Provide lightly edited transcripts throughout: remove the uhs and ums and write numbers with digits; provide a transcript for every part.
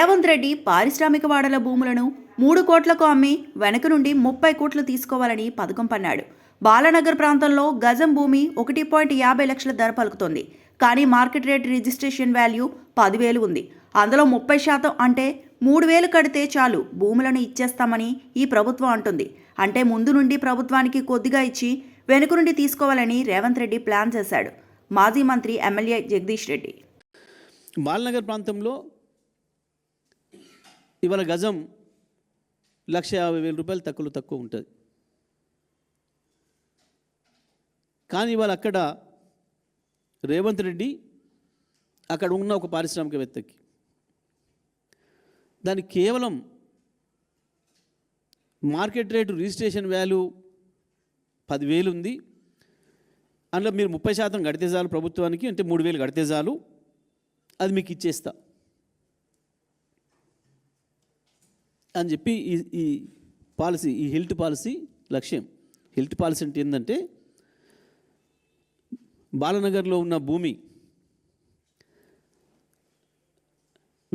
రేవంత్ రెడ్డి పారిశ్రామిక వాడల భూములను 3 కోట్లకు అమ్మి వెనక నుండి 30 కోట్లు తీసుకోవాలని పథకం పన్నాడు. బాలానగర్ ప్రాంతంలో గజం భూమి 1.50 లక్షల ధర పలుకుతోంది. కానీ మార్కెట్ రేట్ రిజిస్ట్రేషన్ వాల్యూ 10,000 ఉంది. అందులో 30% అంటే 3,000 కడితే చాలు భూములను ఇచ్చేస్తామని ఈ ప్రభుత్వం అంటుంది. అంటే ముందు నుండి ప్రభుత్వానికి కొద్దిగా ఇచ్చి వెనుక నుండి తీసుకోవాలని రేవంత్ రెడ్డి ప్లాన్ చేశాడు. మాజీ మంత్రి ఎమ్మెల్యే జగదీష్ రెడ్డి. బాలనగర్ ప్రాంతంలో ఇవాళ గజం 1,50,000 రూపాయలు తక్కువ ఉంటుంది. కానీ ఇవాళ అక్కడ రేవంత్ రెడ్డి అక్కడ ఉన్న ఒక పారిశ్రామికవేత్తకి దానికి కేవలం మార్కెట్ రేటు రిజిస్ట్రేషన్ వాల్యూ 10,000 ఉంది. అందులో మీరు 30% కడితే చాలు ప్రభుత్వానికి, అంటే 3,000 కడితే చాలు, అది మీకు ఇచ్చేస్తా అని చెప్పి ఈ పాలసీ, ఈ హిల్ట్ పాలసీ లక్ష్యం. హిల్ట్ పాలసీ అంటే ఏంటంటే బాలనగర్లో ఉన్న భూమి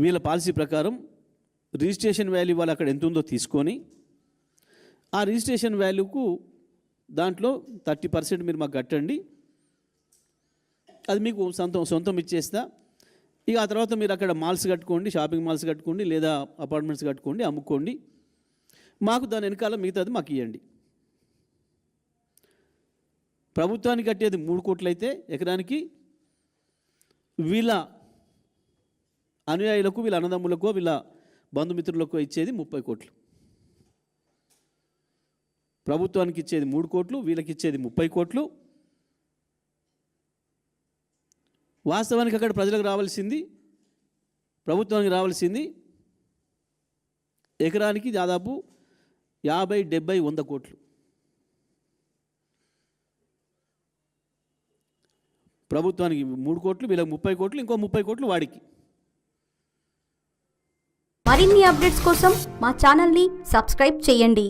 వీళ్ళ పాలసీ ప్రకారం రిజిస్ట్రేషన్ వాల్యూ వాళ్ళు అక్కడ ఎంత ఉందో తీసుకొని ఆ రిజిస్ట్రేషన్ వాల్యూకు దాంట్లో 30% మీరు మాకు కట్టండి, అది మీకు సొంతం ఇచ్చేస్తా. ఇక ఆ తర్వాత మీరు అక్కడ మాల్స్ కట్టుకోండి, షాపింగ్ మాల్స్ కట్టుకోండి, లేదా అపార్ట్మెంట్స్ కట్టుకోండి, అమ్ముకోండి, మాకు దాని వెనకాల మిగతాది మాకు ఇవ్వండి. ప్రభుత్వానికి కట్టేది 3 కోట్లు అయితే ఎకరానికి వీళ్ళ అనుయాయులకు, వీళ్ళ అన్నదమ్ములకు, వీళ్ళ బంధుమిత్రులకు ఇచ్చేది 30 కోట్లు. ప్రభుత్వానికి ఇచ్చేది 3 కోట్లు, వీళ్ళకి ఇచ్చేది 30 కోట్లు. వాస్తవానికి అక్కడ ప్రజలకు రావాల్సింది, ప్రభుత్వానికి రావాల్సింది ఎకరానికి దాదాపు 50, 70, 100 కోట్లు. ప్రభుత్వానికి 3 కోట్లు, వీళ్ళకి 30 కోట్లు, ఇంకో 30 కోట్లు వాడికి. మరిన్ని అప్డేట్స్ కోసం మా ఛానల్ని సబ్స్క్రైబ్ చేయండి.